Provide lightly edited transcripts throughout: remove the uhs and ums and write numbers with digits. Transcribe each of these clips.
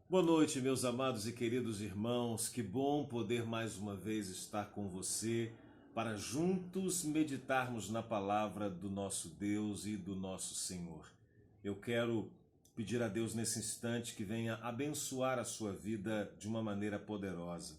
Boa noite, meus amados e queridos irmãos. Que bom poder mais uma vez estar com você para juntos meditarmos na palavra do nosso Deus e do nosso Senhor. Eu quero pedir a Deus nesse instante que venha abençoar a sua vida de uma maneira poderosa.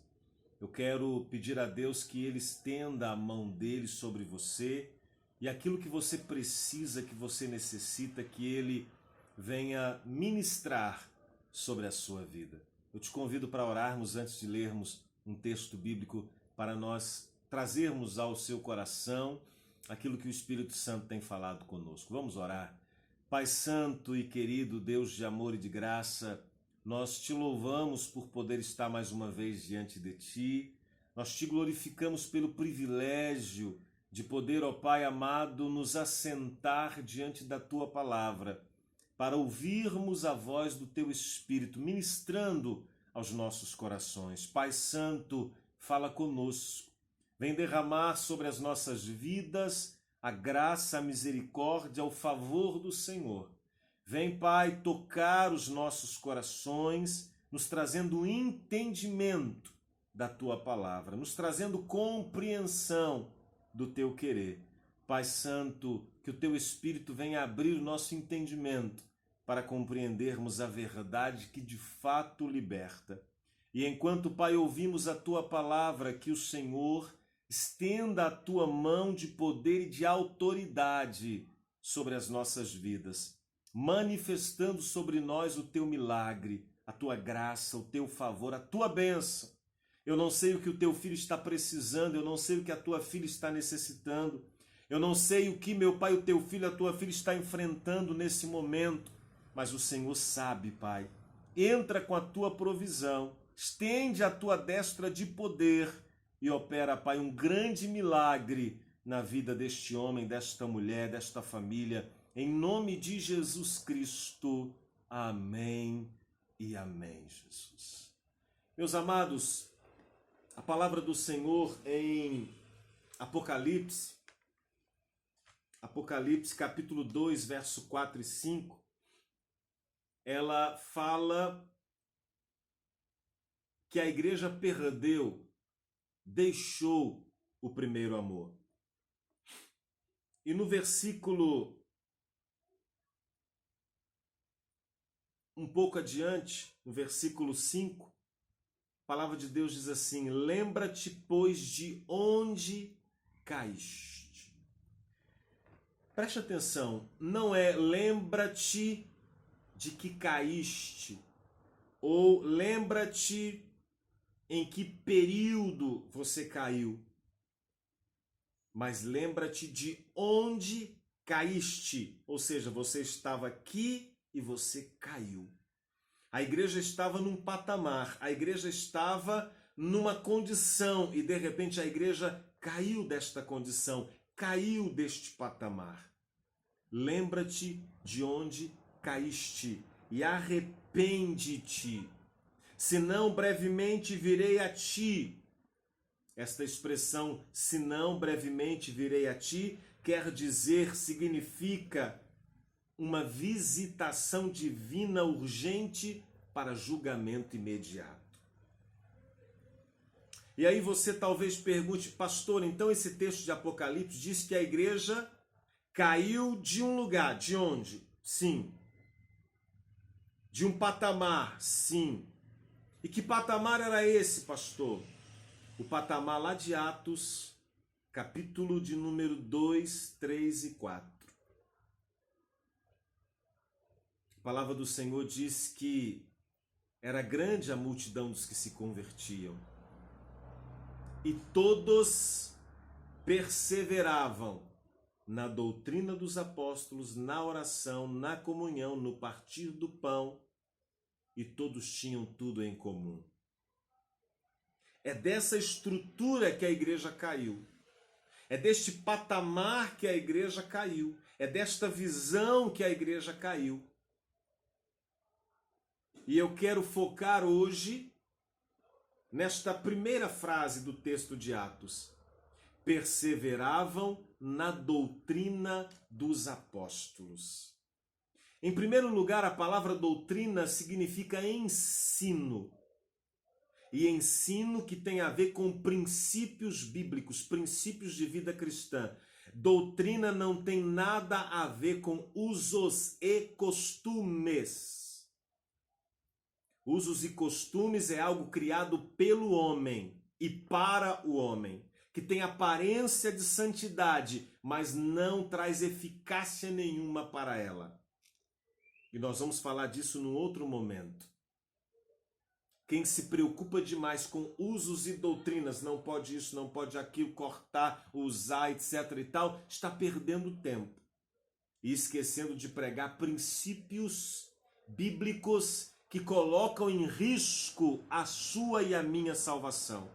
Eu quero pedir a Deus que Ele estenda a mão dele sobre você e aquilo que você precisa, que você necessita, que Ele venha ministrar sobre a sua vida. Eu te convido para orarmos antes de lermos um texto bíblico para nós trazermos ao seu coração aquilo que o Espírito Santo tem falado conosco. Vamos orar. Pai Santo e querido Deus de amor e de graça, nós te louvamos por poder estar mais uma vez diante de ti. Nós te glorificamos pelo privilégio de poder, ó Pai amado, nos assentar diante da tua palavra, para ouvirmos a voz do teu Espírito ministrando aos nossos corações. Pai Santo, fala conosco. Vem derramar sobre as nossas vidas a graça, a misericórdia, o favor do Senhor. Vem, Pai, tocar os nossos corações, nos trazendo entendimento da tua palavra, nos trazendo compreensão do teu querer. Pai Santo, que o teu Espírito venha abrir o nosso entendimento para compreendermos a verdade que de fato liberta. E enquanto, Pai, ouvimos a tua palavra, que o Senhor estenda a tua mão de poder e de autoridade sobre as nossas vidas, manifestando sobre nós o teu milagre, a tua graça, o teu favor, a tua bênção. Eu não sei o que o teu filho está precisando, eu não sei o que a tua filha está necessitando, eu não sei o que, meu Pai, o teu filho, a tua filha está enfrentando nesse momento, mas o Senhor sabe, Pai. Entra com a tua provisão, estende a tua destra de poder e opera, Pai, um grande milagre na vida deste homem, desta mulher, desta família, em nome de Jesus Cristo. Amém e amém, Jesus. Meus amados, a palavra do Senhor em Apocalipse capítulo 2, verso 4 e 5, ela fala que a igreja perdeu, deixou o primeiro amor. E no versículo um pouco adiante, no versículo 5, a palavra de Deus diz assim: lembra-te, pois, de onde caíste. Preste atenção, não é lembra-te de que caíste, ou lembra-te em que período você caiu, mas lembra-te de onde caíste, ou seja, você estava aqui e você caiu. A igreja estava num patamar, a igreja estava numa condição e de repente a igreja caiu desta condição, caiu deste patamar. Lembra-te de onde caíste e arrepende-te, senão brevemente virei a ti. Esta expressão, senão brevemente virei a ti, quer dizer, significa uma visitação divina urgente para julgamento imediato. E aí você talvez pergunte, pastor, então esse texto de Apocalipse diz que a igreja caiu de um lugar. De onde? Sim. De um patamar? Sim. E que patamar era esse, pastor? O patamar lá de Atos, capítulo de número 2, 3 e 4. A palavra do Senhor diz que era grande a multidão dos que se convertiam. E todos perseveravam na doutrina dos apóstolos, na oração, na comunhão, no partir do pão, e todos tinham tudo em comum. É dessa estrutura que a igreja caiu. É deste patamar que a igreja caiu. É desta visão que a igreja caiu. E eu quero focar hoje nesta primeira frase do texto de Atos. Perseveravam na doutrina dos apóstolos. Em primeiro lugar, a palavra doutrina significa ensino. E ensino que tem a ver com princípios bíblicos, princípios de vida cristã. Doutrina não tem nada a ver com usos e costumes. Usos e costumes é algo criado pelo homem e para o homem, que tem aparência de santidade, mas não traz eficácia nenhuma para ela. E nós vamos falar disso num outro momento. Quem se preocupa demais com usos e doutrinas, não pode isso, não pode aquilo, cortar, usar, etc. e tal, está perdendo tempo e esquecendo de pregar princípios bíblicos que colocam em risco a sua e a minha salvação.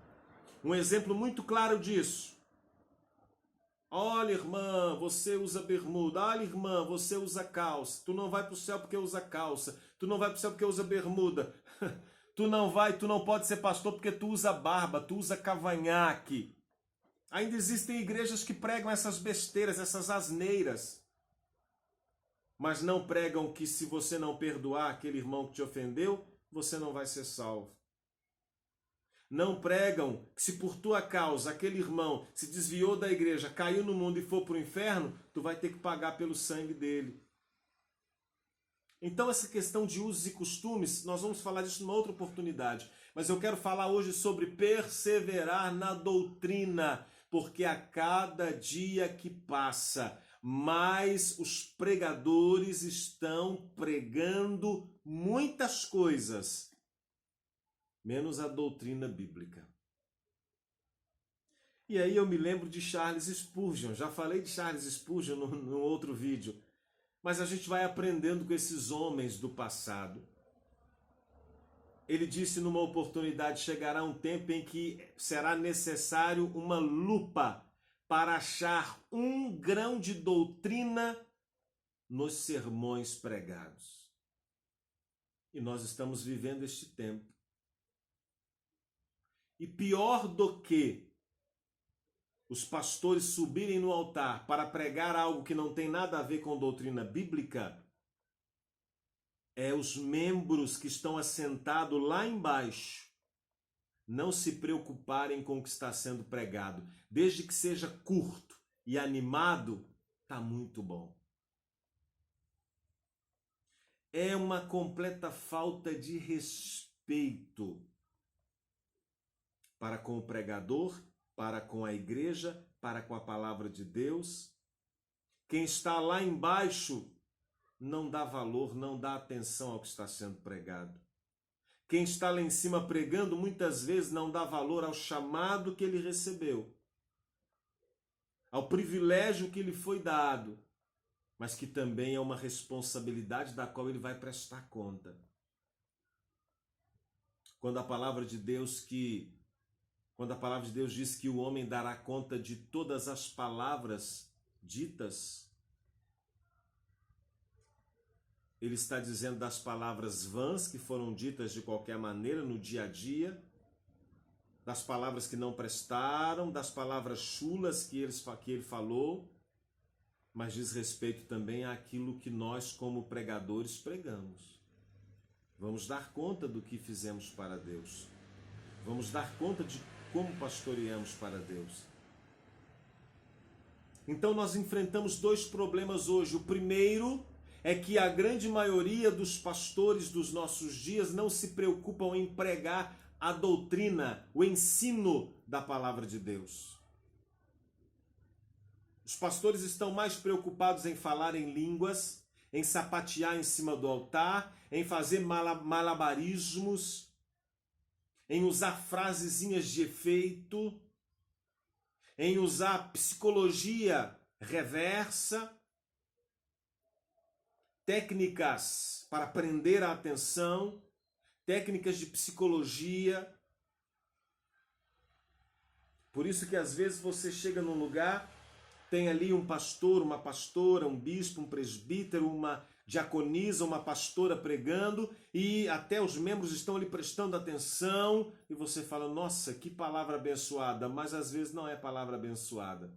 Um exemplo muito claro disso. Olha, irmã, você usa bermuda. Olha, irmã, você usa calça. Tu não vai para o céu porque usa calça. Tu não vai para o céu porque usa bermuda. Tu não pode ser pastor porque tu usa barba, tu usa cavanhaque. Ainda existem igrejas que pregam essas besteiras, essas asneiras. Mas não pregam que se você não perdoar aquele irmão que te ofendeu, você não vai ser salvo. Não pregam que se por tua causa aquele irmão se desviou da igreja, caiu no mundo e for para o inferno, tu vai ter que pagar pelo sangue dele. Então essa questão de usos e costumes, nós vamos falar disso numa outra oportunidade. Mas eu quero falar hoje sobre perseverar na doutrina, porque a cada dia que passa, mais os pregadores estão pregando muitas coisas, menos a doutrina bíblica. E aí eu me lembro de Charles Spurgeon, já falei de Charles Spurgeon no outro vídeo, mas a gente vai aprendendo com esses homens do passado. Ele disse numa oportunidade, chegará um tempo em que será necessário uma lupa para achar um grão de doutrina nos sermões pregados. E nós estamos vivendo este tempo. E pior do que os pastores subirem no altar para pregar algo que não tem nada a ver com doutrina bíblica, é os membros que estão assentados lá embaixo não se preocuparem com o que está sendo pregado. Desde que seja curto e animado, está muito bom. É uma completa falta de respeito para com o pregador, para com a igreja, para com a palavra de Deus. Quem está lá embaixo não dá valor, não dá atenção ao que está sendo pregado. Quem está lá em cima pregando muitas vezes não dá valor ao chamado que ele recebeu, ao privilégio que lhe foi dado, mas que também é uma responsabilidade da qual ele vai prestar conta. Quando a palavra de Deus diz que o homem dará conta de todas as palavras ditas, ele está dizendo das palavras vãs que foram ditas de qualquer maneira no dia a dia, das palavras que não prestaram, das palavras chulas que ele falou, mas diz respeito também àquilo que nós, como pregadores, pregamos. Vamos dar conta do que fizemos para Deus. Vamos dar conta de como pastoreamos para Deus. Então nós enfrentamos dois problemas hoje. O primeiro é que a grande maioria dos pastores dos nossos dias não se preocupam em pregar a doutrina, o ensino da palavra de Deus. Os pastores estão mais preocupados em falar em línguas, em sapatear em cima do altar, em fazer malabarismos, em usar frasezinhas de efeito, em usar psicologia reversa, técnicas para prender a atenção, técnicas de psicologia. Por isso que às vezes você chega num lugar, tem ali um pastor, uma pastora, um bispo, um presbítero, uma diaconisa, uma pastora pregando e até os membros estão ali prestando atenção e você fala, nossa, que palavra abençoada, mas às vezes não é palavra abençoada.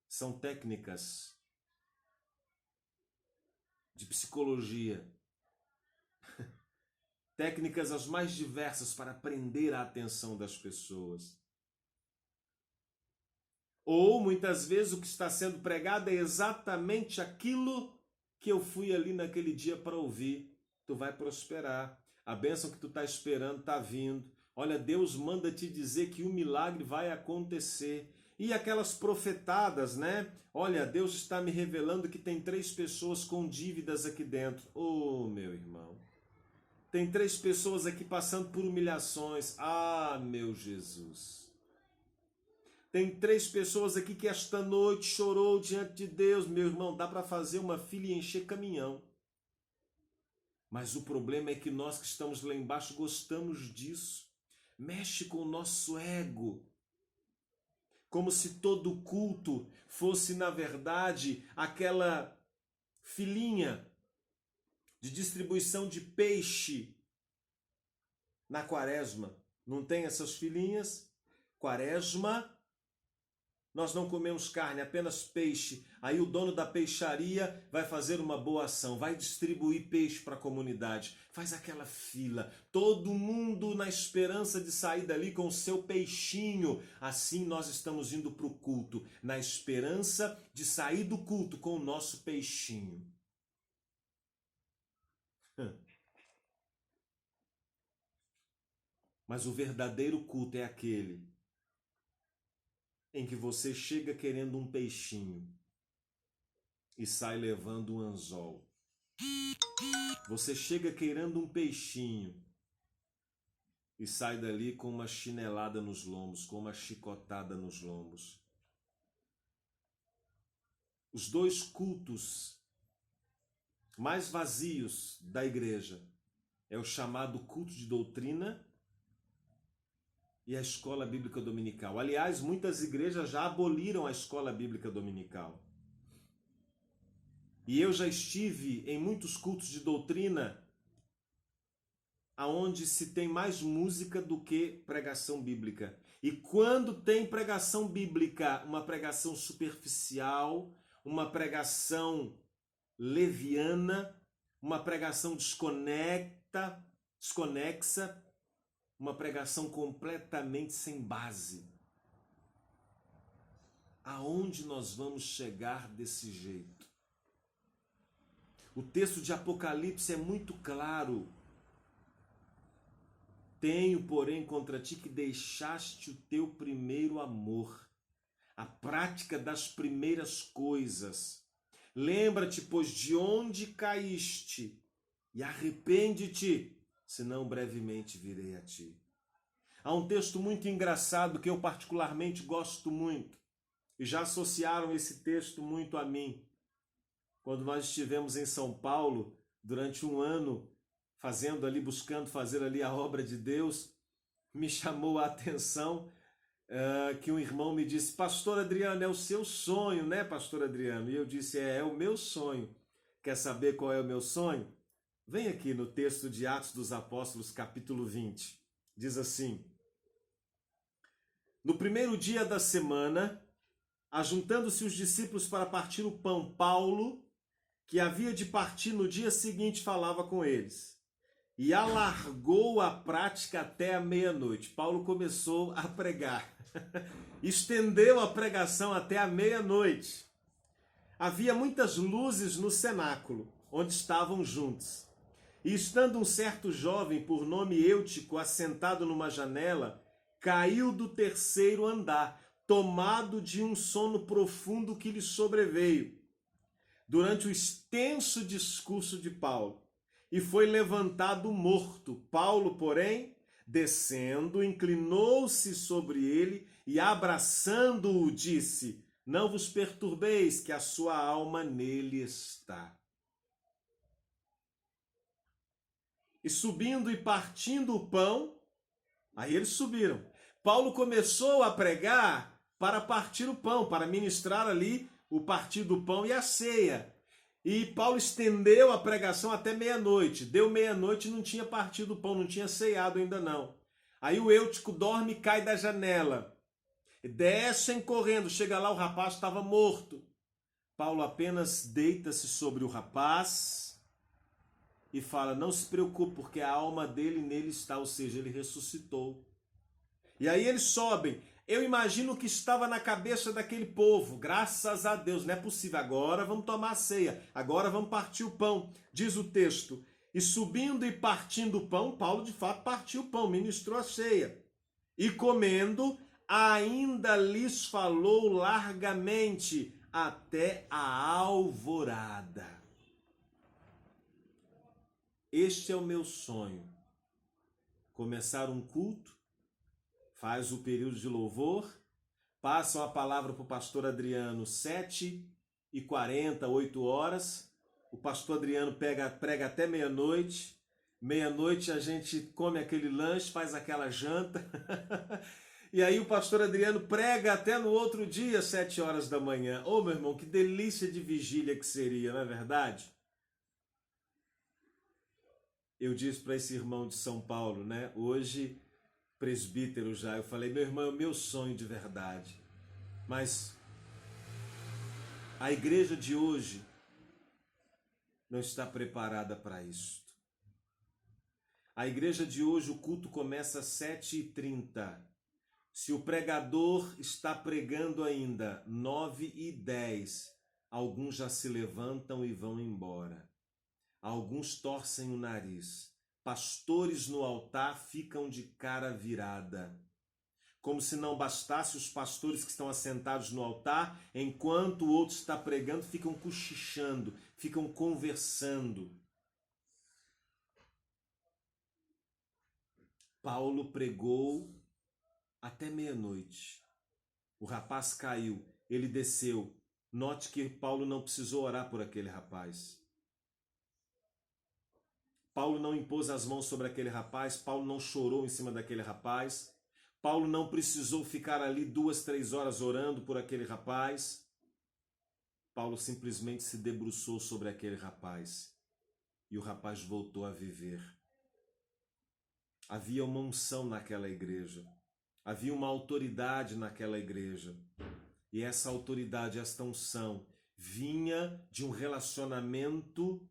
São técnicas de psicologia. Técnicas as mais diversas para prender a atenção das pessoas. Ou, muitas vezes, o que está sendo pregado é exatamente aquilo que eu fui ali naquele dia para ouvir. Tu vai prosperar. A bênção que tu está esperando está vindo. Olha, Deus manda te dizer que o milagre vai acontecer. E aquelas profetadas, né? Olha, Deus está me revelando que tem 3 pessoas com dívidas aqui dentro. Oh, meu irmão. Tem 3 pessoas aqui passando por humilhações. Ah, meu Jesus. Tem 3 pessoas aqui que esta noite chorou diante de Deus. Meu irmão, dá para fazer uma fila e encher caminhão. Mas o problema é que nós que estamos lá embaixo gostamos disso. Mexe com o nosso ego. Como se todo culto fosse, na verdade, aquela filinha de distribuição de peixe na quaresma. Não tem essas filinhas? Quaresma, nós não comemos carne, apenas peixe. Aí o dono da peixaria vai fazer uma boa ação, vai distribuir peixe para a comunidade. Faz aquela fila, todo mundo na esperança de sair dali com o seu peixinho. Assim nós estamos indo para o culto, na esperança de sair do culto com o nosso peixinho. Mas o verdadeiro culto é aquele em que você chega querendo um peixinho e sai levando um anzol. Você chega querendo um peixinho e sai dali com uma chinelada nos lombos, com uma chicotada nos lombos. Os 2 cultos mais vazios da igreja é o chamado culto de doutrina e a escola bíblica dominical. Aliás, muitas igrejas já aboliram a escola bíblica dominical. E eu já estive em muitos cultos de doutrina aonde se tem mais música do que pregação bíblica. E quando tem pregação bíblica, uma pregação superficial, uma pregação leviana, uma pregação desconexa, uma pregação completamente sem base. Aonde nós vamos chegar desse jeito? O texto de Apocalipse é muito claro. Tenho, porém, contra ti que deixaste o teu primeiro amor, a prática das primeiras coisas. Lembra-te, pois, de onde caíste e arrepende-te, senão brevemente virei a ti. Há um texto muito engraçado que eu particularmente gosto muito, e já associaram esse texto muito a mim. Quando nós estivemos em São Paulo, durante um ano, buscando fazer ali a obra de Deus, me chamou a atenção que um irmão me disse: Pastor Adriano, é o seu sonho, né, Pastor Adriano? E eu disse: é o meu sonho. Quer saber qual é o meu sonho? Vem aqui no texto de Atos dos Apóstolos, capítulo 20. Diz assim: no primeiro dia da semana, ajuntando-se os discípulos para partir o pão, Paulo, que havia de partir no dia seguinte, falava com eles. E alargou a prática até a meia-noite. Paulo começou a pregar. Estendeu a pregação até a meia-noite. Havia muitas luzes no cenáculo, onde estavam juntos. E estando um certo jovem, por nome Eutico, assentado numa janela, caiu do 3º andar, tomado de um sono profundo que lhe sobreveio, durante o extenso discurso de Paulo, e foi levantado morto. Paulo, porém, descendo, inclinou-se sobre ele e, abraçando-o, disse: não vos perturbeis, que a sua alma nele está. E subindo e partindo o pão, aí eles subiram. Paulo começou a pregar para partir o pão, para ministrar ali o partir do pão e a ceia. E Paulo estendeu a pregação até meia-noite. Deu meia-noite e não tinha partido o pão, não tinha ceado ainda não. Aí o Eutico dorme e cai da janela. Descem correndo, chega lá, o rapaz estava morto. Paulo apenas deita-se sobre o rapaz, e fala: não se preocupe, porque a alma dele nele está, ou seja, ele ressuscitou. E aí eles sobem. Eu imagino o que estava na cabeça daquele povo. Graças a Deus, não é possível. Agora vamos tomar a ceia. Agora vamos partir o pão. Diz o texto. E subindo e partindo o pão, Paulo de fato partiu o pão, ministrou a ceia. E comendo, ainda lhes falou largamente até a alvorada. Este é o meu sonho. Começar um culto, faz o período de louvor, passam a palavra para o pastor Adriano 7h40, 8 horas. O pastor Adriano prega até meia-noite. Meia-noite a gente come aquele lanche, faz aquela janta. E aí o pastor Adriano prega até no outro dia, 7 horas da manhã. Ô, meu irmão, que delícia de vigília que seria, não é verdade? Eu disse para esse irmão de São Paulo, né? Hoje, presbítero já, eu falei: meu irmão, é o meu sonho de verdade. Mas a igreja de hoje não está preparada para isso. A igreja de hoje, o culto começa às 7h30. Se o pregador está pregando ainda 9h10, alguns já se levantam e vão embora. Alguns torcem o nariz. Pastores no altar ficam de cara virada. Como se não bastasse, os pastores que estão assentados no altar, enquanto o outro está pregando, ficam cochichando, ficam conversando. Paulo pregou até meia-noite. O rapaz caiu, ele desceu. Note que Paulo não precisou orar por aquele rapaz. Paulo não impôs as mãos sobre aquele rapaz, Paulo não chorou em cima daquele rapaz, Paulo não precisou ficar ali 2, 3 horas orando por aquele rapaz. Paulo simplesmente se debruçou sobre aquele rapaz e o rapaz voltou a viver. Havia uma unção naquela igreja, havia uma autoridade naquela igreja, e essa autoridade, esta unção, vinha de um relacionamento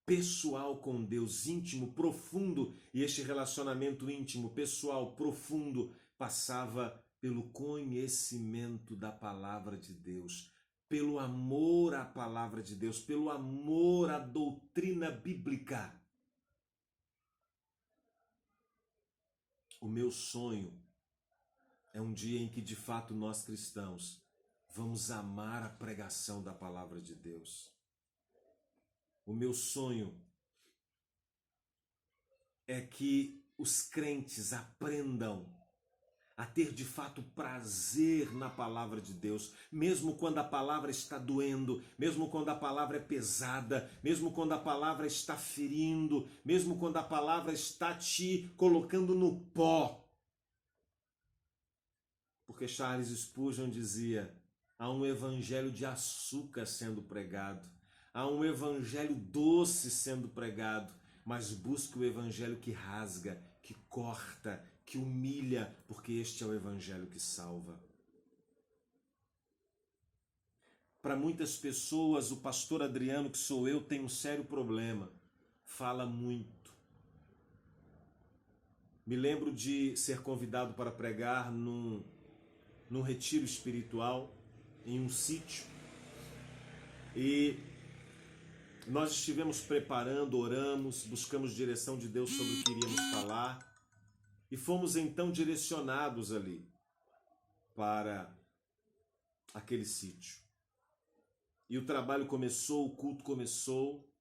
pessoal com Deus, íntimo, profundo, e este relacionamento íntimo, pessoal, profundo, passava pelo conhecimento da palavra de Deus, pelo amor à palavra de Deus, pelo amor à doutrina bíblica. O meu sonho é um dia em que, de fato, nós cristãos vamos amar a pregação da palavra de Deus. O meu sonho é que os crentes aprendam a ter de fato prazer na palavra de Deus, mesmo quando a palavra está doendo, mesmo quando a palavra é pesada, mesmo quando a palavra está ferindo, mesmo quando a palavra está te colocando no pó. Porque Charles Spurgeon dizia: há um evangelho de açúcar sendo pregado, há um evangelho doce sendo pregado, mas busque o evangelho que rasga, que corta, que humilha, porque este é o evangelho que salva. Para muitas pessoas, o pastor Adriano, que sou eu, tem um sério problema. Fala muito. Me lembro de ser convidado para pregar num retiro espiritual, em um sítio, e nós estivemos preparando, oramos, buscamos direção de Deus sobre o que iríamos falar, e fomos então direcionados ali para aquele sítio. E o trabalho começou, o culto começou,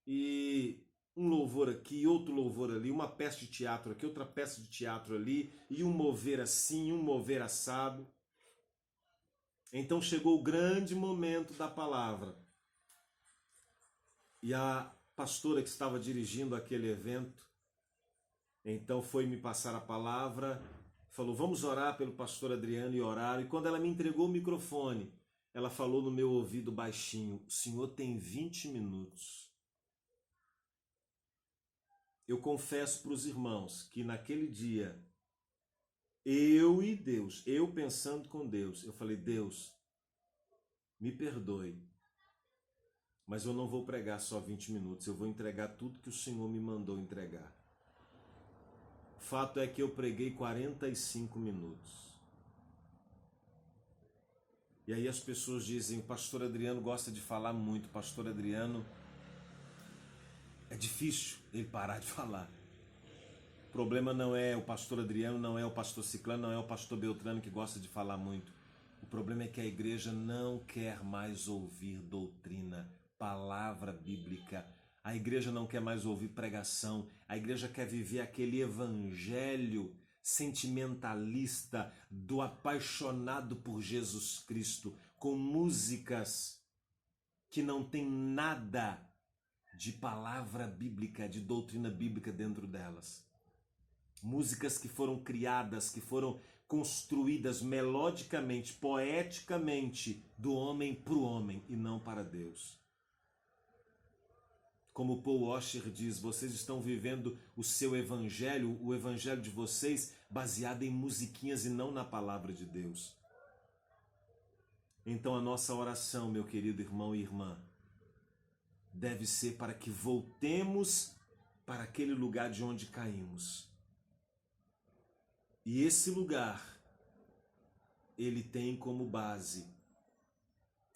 e um louvor aqui, outro louvor ali, uma peça de teatro aqui, outra peça de teatro ali, e um mover assim, um mover assado. Então chegou o grande momento da palavra. E a pastora que estava dirigindo aquele evento, então foi me passar a palavra, falou: vamos orar pelo pastor Adriano, e oraram. E quando ela me entregou o microfone, ela falou no meu ouvido baixinho: o senhor tem 20 minutos. Eu confesso para os irmãos que naquele dia, eu e Deus, eu pensando com Deus, eu falei: Deus, me perdoe, Mas eu não vou pregar só 20 minutos, eu vou entregar tudo que o Senhor me mandou entregar. O fato é que eu preguei 45 minutos. E aí as pessoas dizem, o pastor Adriano gosta de falar muito, o pastor Adriano é difícil ele parar de falar. O problema não é o pastor Adriano, não é o pastor Ciclano, não é o pastor Beltrano que gosta de falar muito. O problema é que a igreja não quer mais ouvir doutrina, palavra bíblica. A igreja não quer mais ouvir pregação. A igreja quer viver aquele evangelho sentimentalista do apaixonado por Jesus Cristo, com músicas que não tem nada de palavra bíblica, de doutrina bíblica dentro delas. Músicas que foram criadas, que foram construídas melodicamente, poeticamente, do homem para o homem e não para Deus. Como Paul Washer diz, vocês estão vivendo o seu evangelho, o evangelho de vocês, baseado em musiquinhas e não na palavra de Deus. Então a nossa oração, meu querido irmão e irmã, deve ser para que voltemos para aquele lugar de onde caímos. E esse lugar, ele tem como base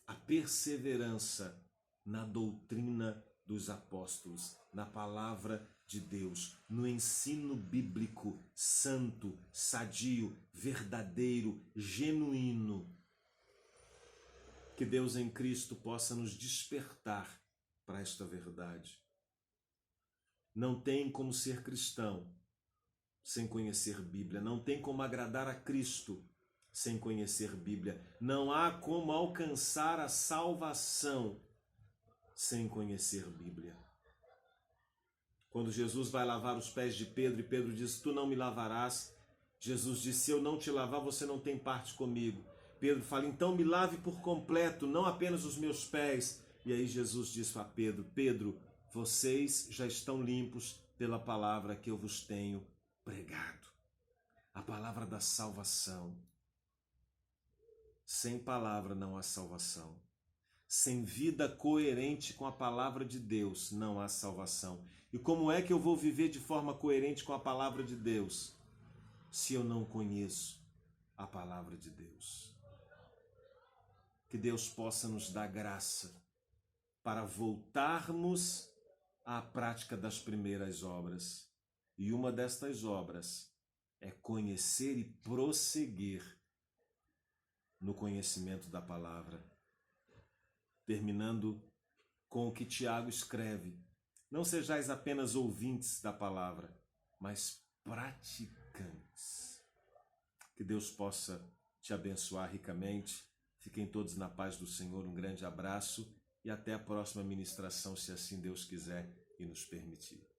a perseverança na doutrina dos apóstolos, na palavra de Deus, no ensino bíblico santo, sadio, verdadeiro, genuíno. Que Deus em Cristo possa nos despertar para esta verdade. Não tem como ser cristão sem conhecer Bíblia. Não tem como agradar a Cristo sem conhecer Bíblia. Não há como alcançar a salvação sem conhecer Bíblia. Quando Jesus vai lavar os pés de Pedro e Pedro diz, tu não me lavarás, Jesus disse, se eu não te lavar, você não tem parte comigo. Pedro fala, então me lave por completo, não apenas os meus pés. E aí Jesus diz a Pedro, Pedro, vocês já estão limpos pela palavra que eu vos tenho pregado. A palavra da salvação. Sem palavra não há salvação. Sem vida coerente com a palavra de Deus não há salvação. E como é que eu vou viver de forma coerente com a palavra de Deus se eu não conheço a palavra de Deus? Que Deus possa nos dar graça para voltarmos à prática das primeiras obras. E uma destas obras é conhecer e prosseguir no conhecimento da palavra. Terminando com o que Tiago escreve. Não sejais apenas ouvintes da palavra, mas praticantes. Que Deus possa te abençoar ricamente. Fiquem todos na paz do Senhor. Um grande abraço e até a próxima ministração, se assim Deus quiser e nos permitir.